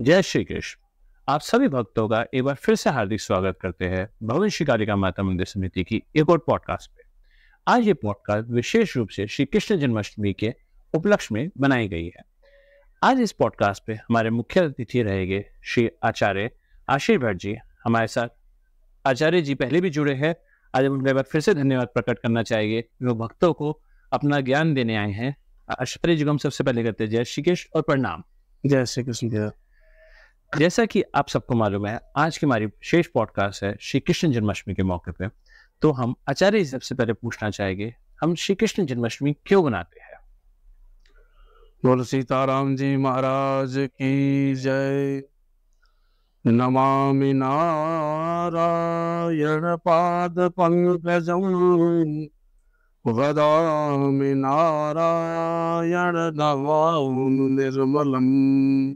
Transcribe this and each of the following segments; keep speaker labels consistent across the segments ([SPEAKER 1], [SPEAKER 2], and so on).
[SPEAKER 1] जय श्री कृष्ण। आप सभी भक्तों का एक बार फिर से हार्दिक स्वागत करते हैं भविष्य कालिका माता मंदिर समिति की एक और पॉडकास्ट पे। आज ये पॉडकास्ट विशेष रूप से श्री कृष्ण जन्माष्टमी के उपलक्ष्य में बनाई गई है। आज इस पॉडकास्ट पे हमारे मुख्य अतिथि रहेंगे श्री आचार्य आशीष भट्ट जी। हमारे साथ आचार्य जी पहले भी जुड़े हैं। आज हम उनका एक बार फिर से धन्यवाद प्रकट करना चाहेंगे। वो भक्तों को अपना ज्ञान देने आए हैं। आचार्य जी को हम सबसे पहले करते हैं जय श्री कृष्ण और प्रणाम।
[SPEAKER 2] जय श्री कृष्ण।
[SPEAKER 1] जैसा कि आप सबको मालूम है, आज की हमारी विशेष पॉडकास्ट है श्री कृष्ण जन्माष्टमी के मौके पे। तो हम आचार्य जी सबसे पहले पूछना चाहेंगे, हम श्री कृष्ण जन्माष्टमी क्यों मनाते हैं?
[SPEAKER 2] बोलो सीताराम जी महाराज की जय। नमामि नारायण पाद पंकजं वदामि नारायण नमामि निर्मलम्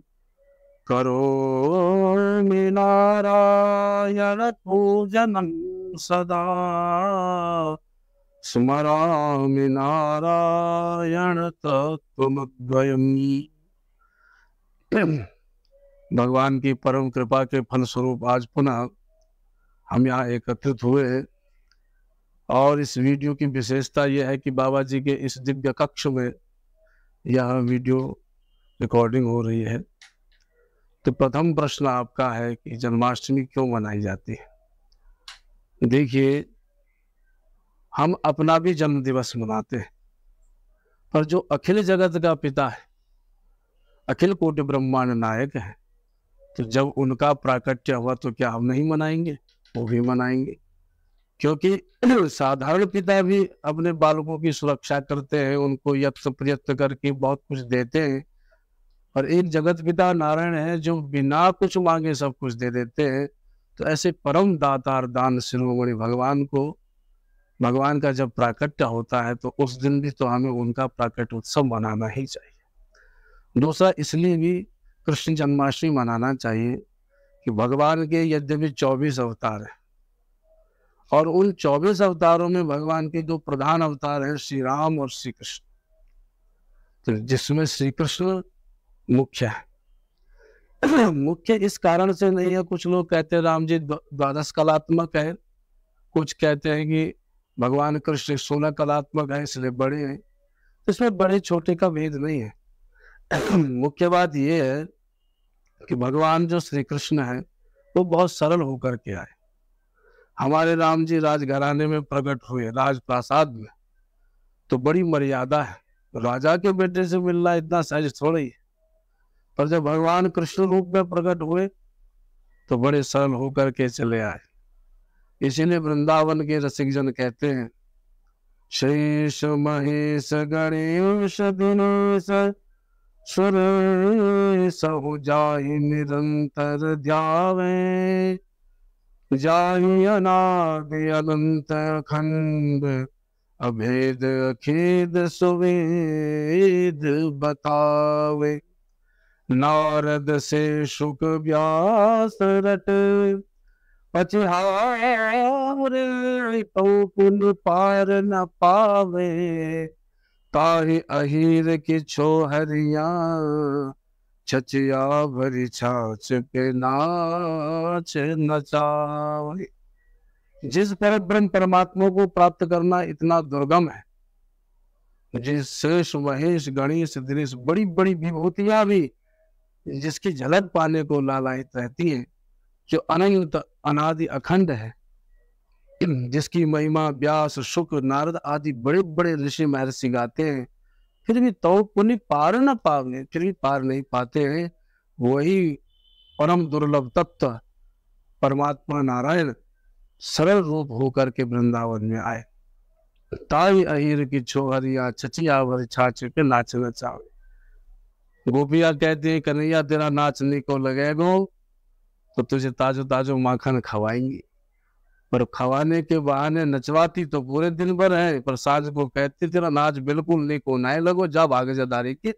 [SPEAKER 2] करोमि नारायण पूजनं सदा स्मरामि नारायण तत्त्वमद्वयम्। भगवान की परम कृपा के फलस्वरूप आज पुनः हम यहाँ एकत्रित हुए हैं और इस वीडियो की विशेषता यह है कि बाबा जी के इस दिव्य कक्ष में यह वीडियो रिकॉर्डिंग हो रही है। तो प्रथम प्रश्न आपका है कि जन्माष्टमी क्यों मनाई जाती है। देखिए, हम अपना भी जन्म दिवस मनाते हैं, पर जो अखिल जगत का पिता है, अखिल कोटि ब्रह्मांड नायक है, तो जब उनका प्राकट्य हुआ तो क्या हम नहीं मनाएंगे? वो भी मनाएंगे, क्योंकि साधारण पिता भी अपने बालकों की सुरक्षा करते हैं, उनको यत्न प्रयत्न करके बहुत कुछ देते हैं। और एक जगत पिता नारायण है जो बिना कुछ मांगे सब कुछ दे देते हैं। तो ऐसे परम दातार दान शिरोमणि भगवान का जब प्राकट्य होता है तो उस दिन भी तो हमें उनका प्राकट्य उत्सव मनाना ही चाहिए। दूसरा, इसलिए भी कृष्ण जन्माष्टमी मनाना चाहिए कि भगवान के यद्यपि 24 अवतार हैं और उन 24 अवतारों में भगवान के जो प्रधान अवतार हैं श्री राम और श्री कृष्ण, तो जिसमें श्री कृष्ण मुख्य है। मुख्य इस कारण से नहीं है, कुछ लोग कहते हैं राम जी द्वादश कलात्मक है, कुछ कहते हैं कि भगवान कृष्ण 16 कलात्मक है इसलिए बड़े हैं। इसमें बड़े छोटे का भेद नहीं है। मुख्य बात यह है कि भगवान जो श्री कृष्ण है वो बहुत सरल होकर के आए। हमारे राम जी राजघराने में प्रकट हुए, राजप्रासाद में, तो बड़ी मर्यादा है। राजा के बेटे से मिलना इतना सहज थोड़ा ही है, पर जब भगवान कृष्ण रूप में प्रकट हुए तो बड़े सरल होकर के चले आए। इसीलिए वृंदावन के रसिक जन कहते हैं, शेष महेश गणेश दिनेश सुरेशहु जाहि निरंतर ध्यावे, जाहि अनादि अनंत अखंड अभेद अखेद सुवेद बतावे। नारद से शुक व्यास रट पछहारे तो पुन पार न पावे, ताहि अहीर की छोहरिया छचिया भरी छाछ पे नाच नचावे। जिस पर ब्रह्म परमात्मा को प्राप्त करना इतना दुर्गम है, जिस शेष महेश गणेश दिनेश बड़ी बड़ी विभूतियां भी जिसकी झलक पाने को लालायित रहती है, जो अनंत अनादि अखंड है, जिसकी महिमा व्यास शुक नारद आदि बड़े बड़े ऋषि महर्षि गाते हैं, फिर भी तो पुण्य पार न पावे, फिर भी पार नहीं पाते हैं। वही परम दुर्लभ तत्व परमात्मा नारायण सरल रूप होकर के वृंदावन में आए। ताई अहीर की छोहरिया छचिया भर छाछ के नाच नचावे। गोपिया कहती है, कन्हैया तेरा नाचने को लगेगो तो तुझे ताजो ताजो माखन खवाएंगी। पर खवाने के बहाने नचवाती तो पूरे दिन भर है, पर साँझ को कहती तेरा नाच बिल्कुल नहीं को नाए लगो, जा भागे जदारी की।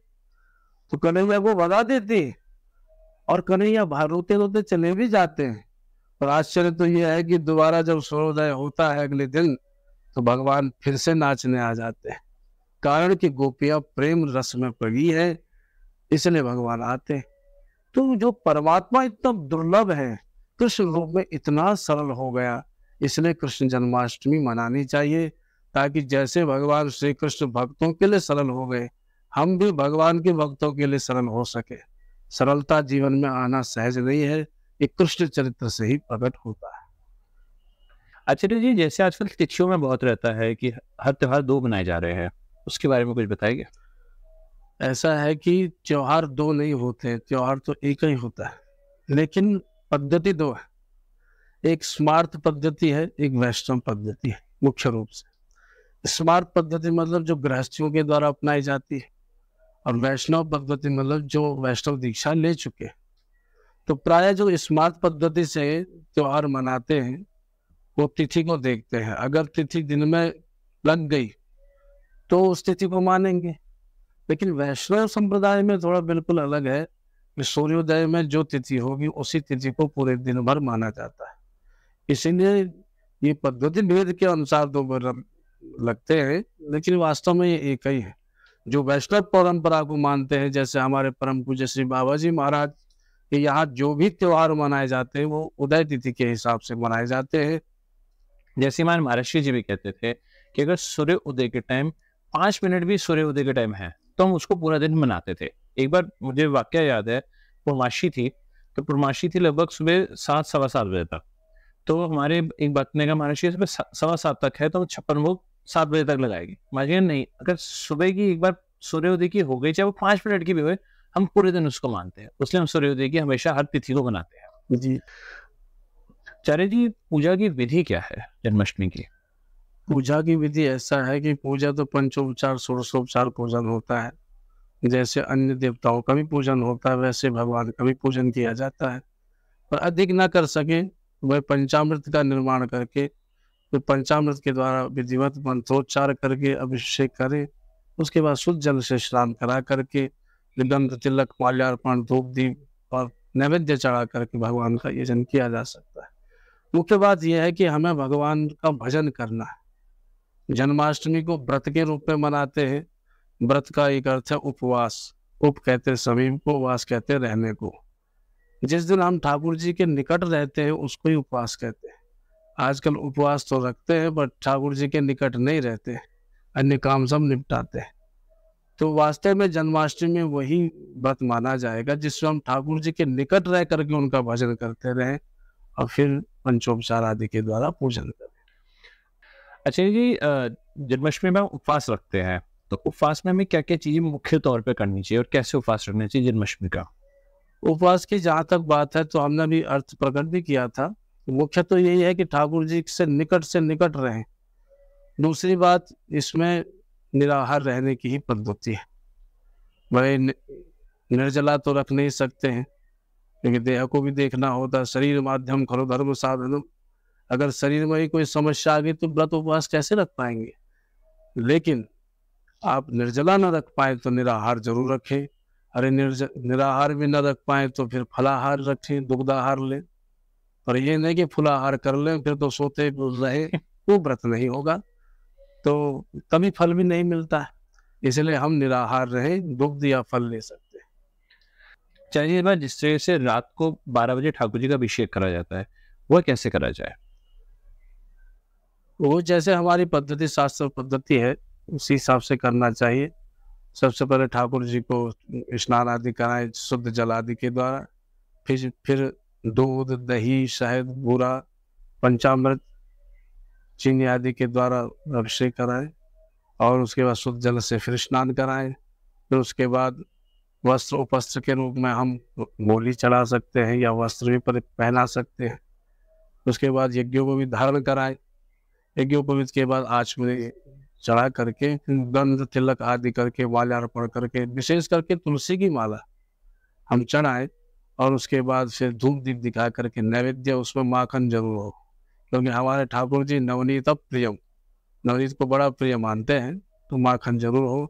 [SPEAKER 2] तो कन्हैया को भगा देती और कन्हैया रोते रोते चले भी जाते हैं। पर आश्चर्य तो यह है कि दोबारा जब सूर्योदय होता है अगले दिन तो भगवान फिर से नाचने आ जाते हैं। कारण कि गोपियां प्रेम रस में पड़ी है, इसलिए भगवान आते हैं। तो जो परमात्मा इतना दुर्लभ है, कृष्ण रूप में इतना सरल हो गया, इसलिए कृष्ण जन्माष्टमी मनानी चाहिए, ताकि जैसे भगवान श्री कृष्ण भक्तों के लिए सरल हो गए, हम भी भगवान के भक्तों के लिए सरल हो सके। सरलता जीवन में आना सहज नहीं है, ये कृष्ण चरित्र से ही प्रकट होता है।
[SPEAKER 1] आचार्य जी, जैसे आजकल तिथियों में बहुत रहता है कि हर त्योहार 2 मनाए जा रहे हैं, उसके बारे में कुछ बताइए?
[SPEAKER 2] ऐसा है कि त्योहार 2 नहीं होते, त्योहार तो एक ही होता है, लेकिन पद्धति 2 है। एक स्मार्त पद्धति है, एक वैष्णव पद्धति है। मुख्य रूप से स्मार्त पद्धति मतलब जो गृहस्थियों के द्वारा अपनाई जाती है, और वैष्णव पद्धति मतलब जो वैष्णव दीक्षा ले चुके। तो प्राय जो स्मार्त पद्धति से त्योहार मनाते हैं, वो तिथि को देखते हैं। अगर तिथि दिन में लग गई तो उस तिथि को मानेंगे। लेकिन वैष्णव संप्रदाय में थोड़ा बिल्कुल अलग है कि सूर्योदय में जो तिथि होगी उसी तिथि को पूरे दिन भर माना जाता है। इसीलिए ये पद्धति भेद के अनुसार 2 लगते हैं, लेकिन वास्तव में ये एक ही है। जो वैष्णव परंपरा को मानते हैं, जैसे हमारे परम पूज्य श्री बाबा जी महाराज के यहाँ जो भी त्योहार मनाए जाते हैं वो उदय तिथि के हिसाब से मनाए जाते हैं।
[SPEAKER 1] जैसे हमारे महर्षि जी भी कहते थे कि अगर सूर्य उदय के टाइम 5 मिनट भी सूर्य उदय के टाइम है तो हम उसको पूरा दिन मनाते थे। एक बार मुझे वाकया याद है, पूर्णमासी थी, तो पूर्णमासी थी लगभग सुबह 7 सवा 7 बजे तक। तो हमारे एक बात ने कहा, महर्षि सुबह सवा 7 तक है तो 56 भोग 7 बजे तक लगाएगी। मानिए नहीं, अगर सुबह की एक बार सूर्योदय की हो गई, चाहे वो 5 मिनट की भी हो, हम पूरे दिन उसको मानते हैं। इसलिए हम सूर्योदय की हमेशा हर तिथि को बनाते हैं।
[SPEAKER 2] जी,
[SPEAKER 1] आचार्य जी, पूजा की विधि क्या है जन्माष्टमी की?
[SPEAKER 2] पूजा की विधि ऐसा है कि पूजा तो पंचोपचार षोडशोपचार पूजन होता है। जैसे अन्य देवताओं का भी पूजन होता है, वैसे भगवान का भी पूजन किया जाता है। पर अधिक ना कर सके वह पंचामृत का निर्माण करके, तो पंचामृत के द्वारा विधिवत मंत्रोच्चार करके अभिषेक करे। उसके बाद शुद्ध जल से स्नान करा करके गंध तिलक माल्यार्पण धूप दीप और नैवेद्य चढ़ा करके भगवान का यजन किया जा सकता है। मुख्य बात यह है कि हमें भगवान का भजन करना है। जन्माष्टमी को व्रत के रूप में मनाते हैं। व्रत का एक अर्थ है उपवास। उप कहते हैं समीप को, वास कहते हैं रहने को। जिस दिन हम ठाकुर जी के निकट रहते हैं उसको ही उपवास कहते हैं। आजकल उपवास तो रखते हैं बट ठाकुर जी के निकट नहीं रहते, अन्य काम सब निपटाते हैं। तो वास्तव में जन्माष्टमी में वही व्रत माना जाएगा जिसमें हम ठाकुर जी के निकट रह करके उनका भजन करते रहें और फिर पंचोपचार आदि के द्वारा पूजन करें।
[SPEAKER 1] अच्छा जी, जन्माष्टमी में हम उपवास रखते हैं, तो उपवास में हमें क्या क्या चीजें मुख्य तौर पे करनी चाहिए और कैसे उपवास रखना चाहिए जन्माष्टमी का?
[SPEAKER 2] उपवास की जहाँ तक बात है तो हमने भी अर्थ प्रकट भी किया था। मुख्य तो यही है कि ठाकुर जी से निकट रहें। दूसरी बात, इसमें निराहार रहने की ही पद्धति है। वही निर्जला तो रख नहीं सकते हैं, क्योंकि देह को भी देखना होता है। शरीर माध्यम खरो धर्म साधनम। अगर शरीर में ही कोई समस्या आ गई तो व्रत उपवास कैसे रख पाएंगे। लेकिन आप निर्जला न रख पाए तो निराहार जरूर रखें। अरे निराहार भी न रख पाए तो फिर फलाहार रखें, दुग्धाहार लें। और ये नहीं कि फलाहार कर लें फिर तो सोते रहे, वो व्रत नहीं होगा, तो कभी फल भी नहीं मिलता है। इसलिए हम निराहार रहें, दुग्ध या फल ले सकते हैं।
[SPEAKER 1] चलिए, बात जिस तरह से रात को 12 बजे ठाकुर जी का अभिषेक करा जाता है, वह कैसे करा जाए?
[SPEAKER 2] वो जैसे हमारी पद्धति शास्त्र पद्धति है उसी हिसाब से करना चाहिए। सबसे पहले ठाकुर जी को स्नान आदि कराएं शुद्ध जल आदि के द्वारा। फिर दूध दही शहद बूरा पंचामृत चीनी आदि के द्वारा अभिषेक कराएं और उसके बाद शुद्ध जल से फिर स्नान कराएं। फिर उसके बाद वस्त्र उपस्त्र के रूप में हम मोली चढ़ा सकते हैं या वस्त्र भी पहना सकते हैं। उसके बाद यज्ञोपवीत धारण कराएं। यज्ञोपवीत के बाद आचमनी चढ़ा करके गंध तिलक आदि करके माल्यार्पण करके, विशेष करके तुलसी की माला हम चढ़ाएं और उसके बाद फिर धूप दीप दिखा करके नैवेद्य, उसमें माखन जरूर हो, क्योंकि हमारे ठाकुर जी नवनीत प्रियम, नवनीत को बड़ा प्रिय मानते हैं, तो माखन जरूर हो।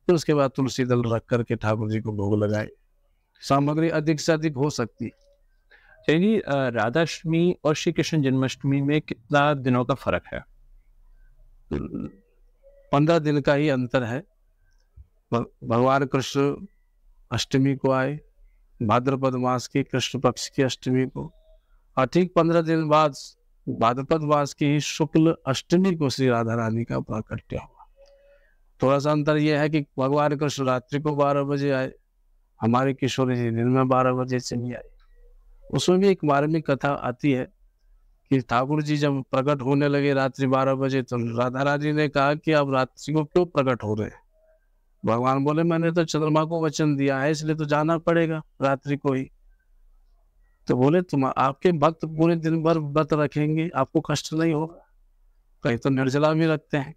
[SPEAKER 2] फिर उसके बाद तुलसी दल रख करके ठाकुर जी को भोग लगाए। सामग्री अधिक से अधिक हो सकती।
[SPEAKER 1] चलिए, राधाष्टमी और श्री कृष्ण जन्माष्टमी में कितना दिनों का फर्क है?
[SPEAKER 2] 15 दिन का ही अंतर है। भगवान कृष्ण अष्टमी को आए, भाद्रपद मास की कृष्ण पक्ष की अष्टमी को, और ठीक 15 दिन बाद भाद्रपद मास की ही शुक्ल अष्टमी को श्री राधा रानी का प्राकट्य हुआ। थोड़ा सा अंतर यह है कि भगवान कृष्ण रात्रि को 12 बजे आए, हमारे किशोरी जी दिन में 12 बजे चली आए। उसमें भी एक मार्मिक कथा आती है कि ठाकुर जी जब प्रकट होने लगे रात्रि 12 बजे, तो राधा रानी ने कहा कि अब रात्रि को क्यों प्रकट हो रहे हैं? भगवान बोले मैंने तो चंद्रमा को वचन दिया है, इसलिए तो जाना पड़ेगा रात्रि को ही। तो बोले तुम आपके भक्त पूरे दिन भर व्रत रखेंगे, आपको कष्ट नहीं होगा? कहीं तो निर्जला भी रखते हैं।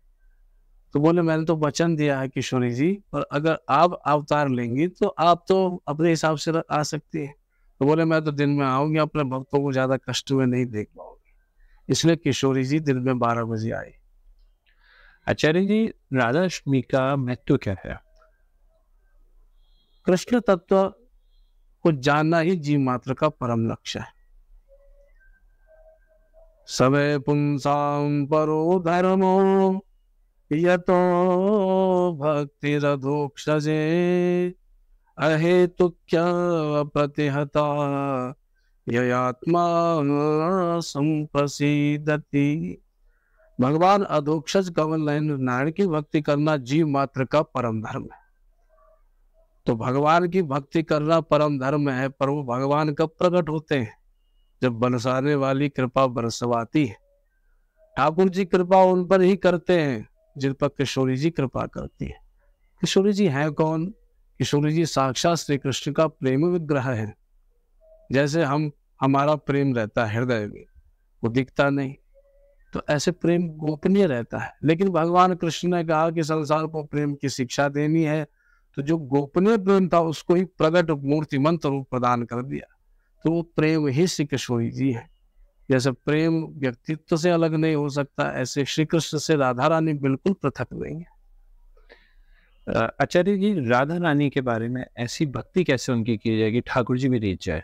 [SPEAKER 2] तो बोले मैंने तो वचन दिया है किशोरी जी, पर अगर आप अवतार लेंगी तो आप तो अपने हिसाब से आ सकती है। तो बोले मैं तो दिन में आऊंगी, अपने भक्तों को ज्यादा कष्ट में नहीं देख पाऊंगी, इसलिए किशोरी जी दिन में 12 बजे आए।
[SPEAKER 1] आचार्य जी, राधा अष्टमी का महत्व क्या है?
[SPEAKER 2] कृष्ण तत्व को जानना ही जीव मात्र का परम लक्ष्य है। सवे पुंसाम परो धर्मो यतो भक्तिरधोक्षजे अहेतुक्य प्रतिहता ययात्मा संप्रसीदति। भगवान अधोक्षज कमल नयन नारायण की भक्ति करना जीव मात्र का परम धर्म है। तो भगवान की भक्ति करना परम धर्म है, पर वो भगवान कब प्रकट होते हैं? जब बरसाने वाली कृपा बरसवाती है। ठाकुर जी कृपा उन पर ही करते हैं जिन पर किशोरी जी कृपा करती है। किशोरी जी हैं कौन? किशोरी जी साक्षात श्री कृष्ण का प्रेम विग्रह है। जैसे हमारा प्रेम रहता है हृदय में, वो दिखता नहीं, तो ऐसे प्रेम गोपनीय रहता है। लेकिन भगवान कृष्ण ने कहा कि संसार को प्रेम की शिक्षा देनी है, तो जो गोपनीय प्रेम था उसको ही प्रकट मूर्तिमंत रूप प्रदान कर दिया। तो वो प्रेम ही श्री किशोरी जी है। जैसे प्रेम व्यक्तित्व से अलग नहीं हो सकता, ऐसे श्री कृष्ण से राधा रानी बिल्कुल पृथक नहीं है।
[SPEAKER 1] आचार्य जी, राधा रानी के बारे में ऐसी भक्ति कैसे उनकी की जाएगी ठाकुर जी भी रीत जाए?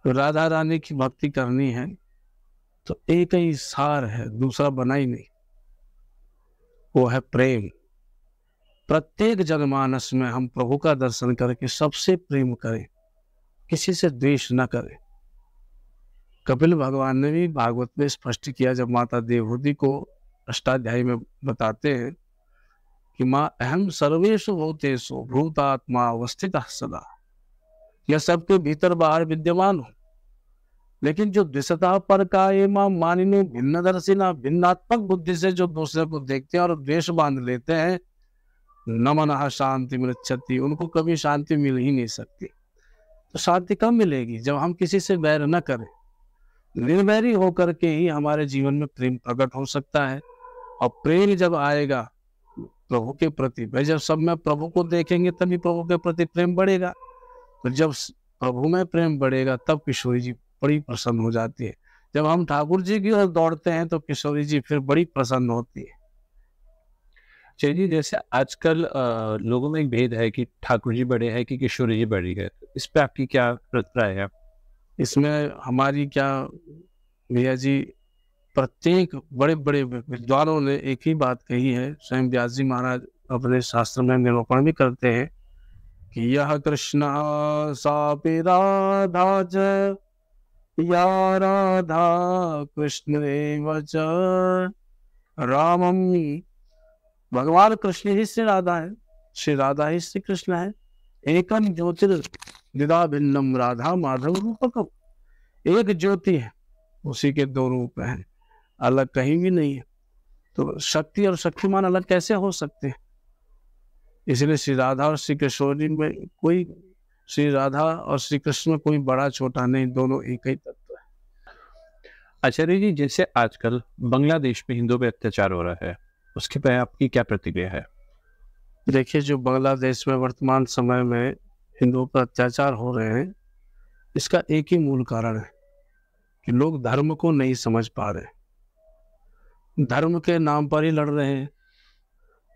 [SPEAKER 2] तो राधा रानी की भक्ति करनी है तो एक ही सार है, दूसरा बना ही नहीं, वो है प्रेम। प्रत्येक जनमानस में हम प्रभु का दर्शन करके सबसे प्रेम करें, किसी से द्वेष न करें। कपिल भगवान ने भी भागवत में स्पष्ट किया, जब माता देवहूति को अष्टाध्यायी में बताते हैं कि माँ अहम सर्वेषु भूतेषु भूतात्मा अवस्थितः सदा, यह सबके भीतर बाहर विद्यमान हो, लेकिन जो द्विषता पर का ये माँ मानिनो भिन्न दर्शिना, भिन्नात्मक बुद्धि से जो दूसरे को देखते हैं और द्वेष बांध लेते हैं, न मनः शांति मृच्छति, उनको कभी शांति मिल ही नहीं सकती। तो शांति कब मिलेगी? जब हम किसी से वैर न करें। निर्वैरी होकर के ही हमारे जीवन में प्रेम प्रकट हो सकता है। और प्रेम जब आएगा प्रभु के प्रति, भाई जब सब में प्रभु को देखेंगे तभी प्रभु के प्रति प्रेम बढ़ेगा। तो जब प्रभु में प्रेम बढ़ेगा तब किशोरी जी बड़ी प्रसन्न हो जाती है। जब हम ठाकुर जी की ओर दौड़ते हैं तो किशोरी जी फिर बड़ी प्रसन्न होती है।
[SPEAKER 1] चलिए, जैसे आजकल लोगों में एक भेद है कि ठाकुर जी बड़े हैं कि किशोरी जी बड़ी है, इस पे आपकी क्या राय है?
[SPEAKER 2] इसमें हमारी क्या भैया जी, प्रत्येक बड़े बड़े विद्वानों ने एक ही बात कही है। स्वयं व्यास जी महाराज अपने शास्त्र में निरूपण भी करते हैं कि यह कृष्ण सापि राधा च, या राधा कृष्ण एव च, रामम। भगवान कृष्ण ही श्री राधा है, श्री राधा ही श्री कृष्ण है। एकम ज्योतिर द्विधा भिन्नम राधा माधव रूपकम। एक ज्योति है, उसी के दो रूप हैं, अलग कहीं भी नहीं है। तो शक्ति और शक्तिमान अलग कैसे हो सकते हैं? इसलिए श्री राधा और श्री किशोरी में कोई, श्री राधा और श्री कृष्ण में कोई बड़ा छोटा नहीं, दोनों एक ही तत्व है।
[SPEAKER 1] आचार्य जी, जैसे आजकल बांग्लादेश में हिंदुओं पे अत्याचार हो रहा है, उसके पे आपकी क्या प्रतिक्रिया है?
[SPEAKER 2] देखिए, जो बांग्लादेश में वर्तमान समय में हिंदुओं पर अत्याचार हो रहे हैं, इसका एक ही मूल कारण है कि लोग धर्म को नहीं समझ पा रहे, धर्म के नाम पर ही लड़ रहे हैं।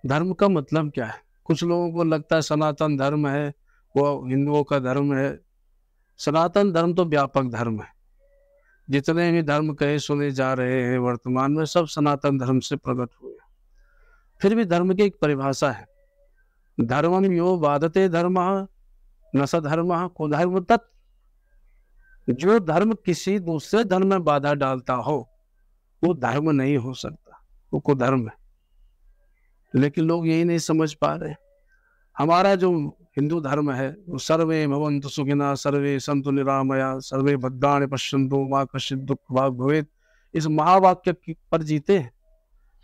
[SPEAKER 2] धर्म का मतलब क्या है? कुछ लोगों को लगता है सनातन धर्म है वो हिंदुओं का धर्म है। सनातन धर्म तो व्यापक धर्म है। जितने भी धर्म कहे सुने जा रहे हैं वर्तमान में, सब सनातन धर्म से प्रकट हुए। फिर भी धर्म की एक परिभाषा है, धर्मम यो वादते धर्मः न स धर्मः कुधर्म तत्। जो धर्म किसी दूसरे धर्म में बाधा डालता हो वो धर्म नहीं हो सकता, वो कुधर्म है। लेकिन लोग यही नहीं समझ पा रहे। हमारा जो हिंदू धर्म है वो सर्वे भवन्तु सुखिनः सर्वे सन्तु निरामया सर्वे भद्राणि पश्यन्तु मा कश्चित् दुःख भाग् भवेत्, इस महावाक्य पर जीते हैं।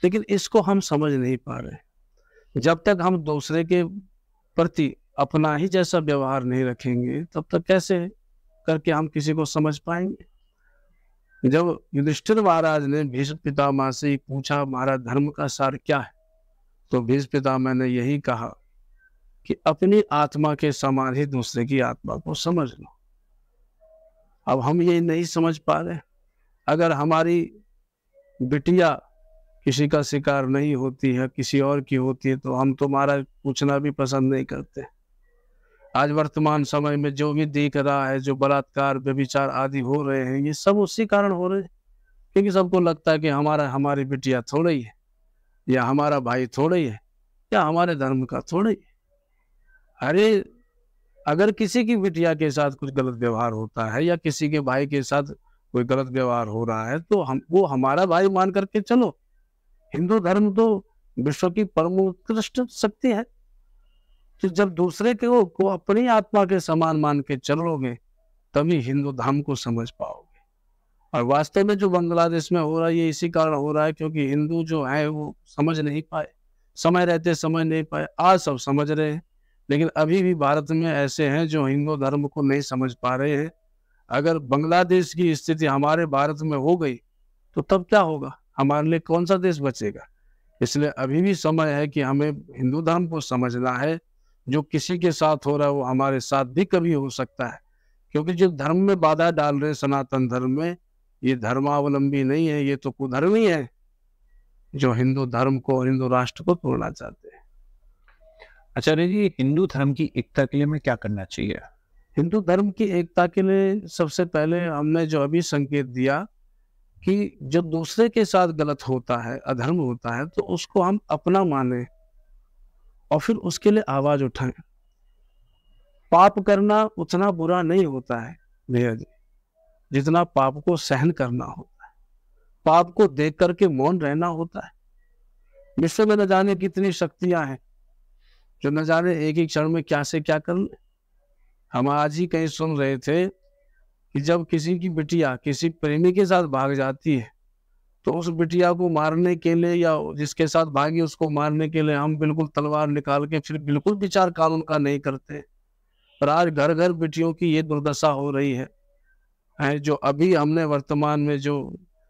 [SPEAKER 2] लेकिन इसको हम समझ नहीं पा रहे। जब तक हम दूसरे के प्रति अपना ही जैसा व्यवहार नहीं रखेंगे तब तक कैसे करके हम किसी को समझ पाएंगे। जब युधिष्ठिर महाराज ने भीष्म पितामह से पूछा महाराज धर्म का सार क्या है, तो भीष्म पितामह ने यही कहा कि अपनी आत्मा के समान ही दूसरे की आत्मा को समझ लो। अब हम ये नहीं समझ पा रहे। अगर हमारी बिटिया किसी का शिकार नहीं होती है, किसी और की होती है, तो हम तुम्हारा पूछना भी पसंद नहीं करते। आज वर्तमान समय में जो भी दिख रहा है, जो बलात्कार व्यभिचार आदि हो रहे हैं, ये सब उसी कारण हो रहे हैं क्योंकि सबको लगता है कि हमारी बिटिया थोड़ा ही है, या हमारा भाई थोड़ा ही है, या हमारे धर्म का थोड़ा ही है। अरे अगर किसी की बिटिया के साथ कुछ गलत व्यवहार होता है या किसी के भाई के साथ कोई गलत व्यवहार हो रहा है तो वो हमारा भाई मान करके चलो। हिंदू धर्म तो विश्व की परम उत्कृष्ट शक्ति है। तो जब दूसरे को अपनी आत्मा के समान मान के चलोगे तभी हिंदू धर्म को समझ पाओगे। और वास्तव में जो बांग्लादेश में हो रहा है ये इसी कारण हो रहा है क्योंकि हिंदू जो है वो समझ नहीं पाए, समय रहते समझ नहीं पाए। आज सब समझ रहे हैं लेकिन अभी भी भारत में ऐसे हैं जो हिंदू धर्म को नहीं समझ पा रहे हैं। अगर बांग्लादेश की स्थिति हमारे भारत में हो गई तो तब क्या होगा, हमारे लिए कौन सा देश बचेगा। इसलिए अभी भी समय है कि हमें हिंदू धर्म को समझना है। जो किसी के साथ हो रहा है वो हमारे साथ भी कभी हो सकता है, क्योंकि जो धर्म में बाधा डाल रहे सनातन धर्म में, ये धर्मावलंबी नहीं है, ये तो कुधर्मी है जो हिंदू धर्म को और हिंदू राष्ट्र को तोड़ना चाहते हैं।
[SPEAKER 1] आचार्य जी, हिंदू धर्म की एकता के लिए हमें क्या करना चाहिए?
[SPEAKER 2] हिंदू धर्म की एकता के लिए सबसे पहले हमने जो अभी संकेत दिया कि जब दूसरे के साथ गलत होता है, अधर्म होता है, तो उसको हम अपना माने और फिर उसके लिए आवाज उठाएं। पाप करना उतना बुरा नहीं होता है भैया जी जितना पाप को सहन करना होता है, पाप को देख करके मौन रहना होता है। विश्व में न जाने कितनी शक्तियां हैं जो न जाने एक ही क्षण में क्या से क्या कर ले। हम आज ही कहीं सुन रहे थे कि जब किसी की बिटिया किसी प्रेमी के साथ भाग जाती है तो उस बिटिया को मारने के लिए या जिसके साथ भागी उसको मारने के लिए हम बिल्कुल तलवार निकाल के फिर बिल्कुल विचार कानून का नहीं करते। पर आज घर घर बेटियों की ये दुर्दशा हो रही है जो अभी हमने वर्तमान में जो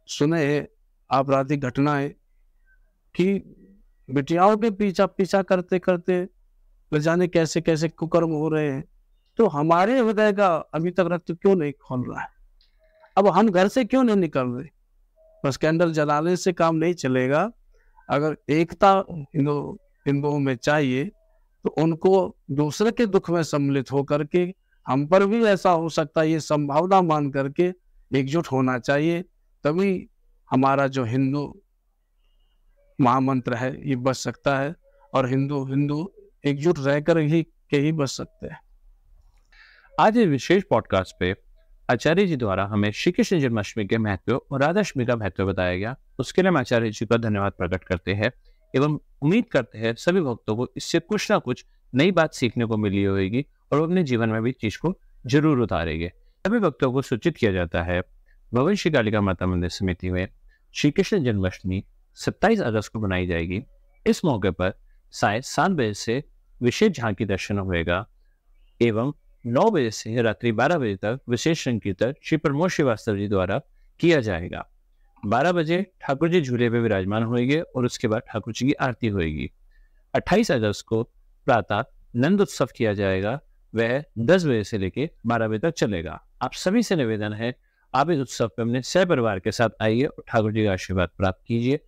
[SPEAKER 2] सुने हैं आपराधिक घटनाएं कि बिटियाओं के पीछा करते करते न जाने कैसे कैसे कुकर्म हो रहे हैं। तो हमारे हृदय का अभी तक रक्त क्यों नहीं खोल रहा है? अब हम घर से क्यों नहीं निकल रहे? बस कैंडल जलाने से काम नहीं चलेगा। अगर एकता हिंदुओं में चाहिए तो उनको दूसरे के दुख में सम्मिलित होकर के हम पर भी ऐसा हो सकता है ये संभावना मान करके एकजुट होना चाहिए। तभी हमारा जो हिंदू महामंत्र है ये बच सकता है और हिंदू एकजुट रहकर ही बच सकते हैं।
[SPEAKER 1] आज इस विशेष पॉडकास्ट पे आचार्य जी द्वारा हमें श्री कृष्ण जन्माष्टमी के महत्व और राधाष्टमी का महत्व बताया गया। उसके लिए हम आचार्य जी का धन्यवाद प्रकट करते हैं एवं उम्मीद करते हैं सभी भक्तों को इससे कुछ ना कुछ नई बात सीखने को मिली होगी और वो अपने जीवन में भी चीज को जरूर उतारेंगे। सभी भक्तों को सूचित किया जाता है भवन श्री कालिका माता मंदिर समिति में श्री कृष्ण जन्माष्टमी 27 अगस्त को मनाई जाएगी। इस मौके पर साय 7 बजे से विशेष झांकी दर्शन होगा एवं 9 बजे से रात्रि 12 बजे तक विशेष संकीर्तन श्री प्रमोद श्रीवास्तव जी द्वारा किया जाएगा। 12 बजे ठाकुर जी झूले पे विराजमान होंगे और उसके बाद ठाकुर जी की आरती होगी। 28 अगस्त को प्रातः नंद उत्सव किया जाएगा, वह 10 बजे से लेकर 12 बजे तक चलेगा। आप सभी से निवेदन है आप इस उत्सव पे अपने सह परिवार के साथ आइए और ठाकुर जी का आशीर्वाद प्राप्त कीजिए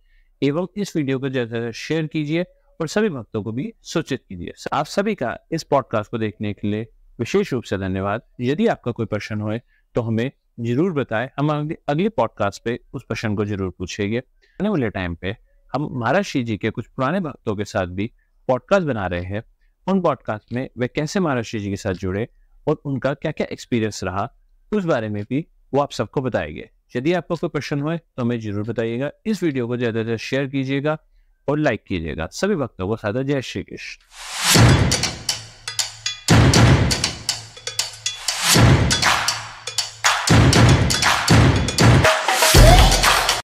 [SPEAKER 1] एवं इस वीडियो को ज्यादा शेयर कीजिए और सभी भक्तों को भी सूचित कीजिए। आप सभी का इस पॉडकास्ट को देखने के लिए विशेष रूप से धन्यवाद। यदि आपका कोई प्रश्न हो तो हमें जरूर बताएं, हम अगले पॉडकास्ट पे उस प्रश्न को जरूर पूछेंगे। आने वाले टाइम पे हम महाराज श्री जी के कुछ पुराने भक्तों के साथ भी पॉडकास्ट बना रहे हैं। उन पॉडकास्ट में वे कैसे महाराज श्री जी के साथ जुड़े, और उनका क्या क्या एक्सपीरियंस रहा उस बारे में भी वो आप सबको बताएंगे। यदि आपको कोई प्रश्न हो तो हमें जरूर बताइएगा। इस वीडियो को ज़्यादा से ज़्यादा शेयर कीजिएगा और लाइक कीजिएगा। सभी भक्तों को सादर जय श्री कृष्ण।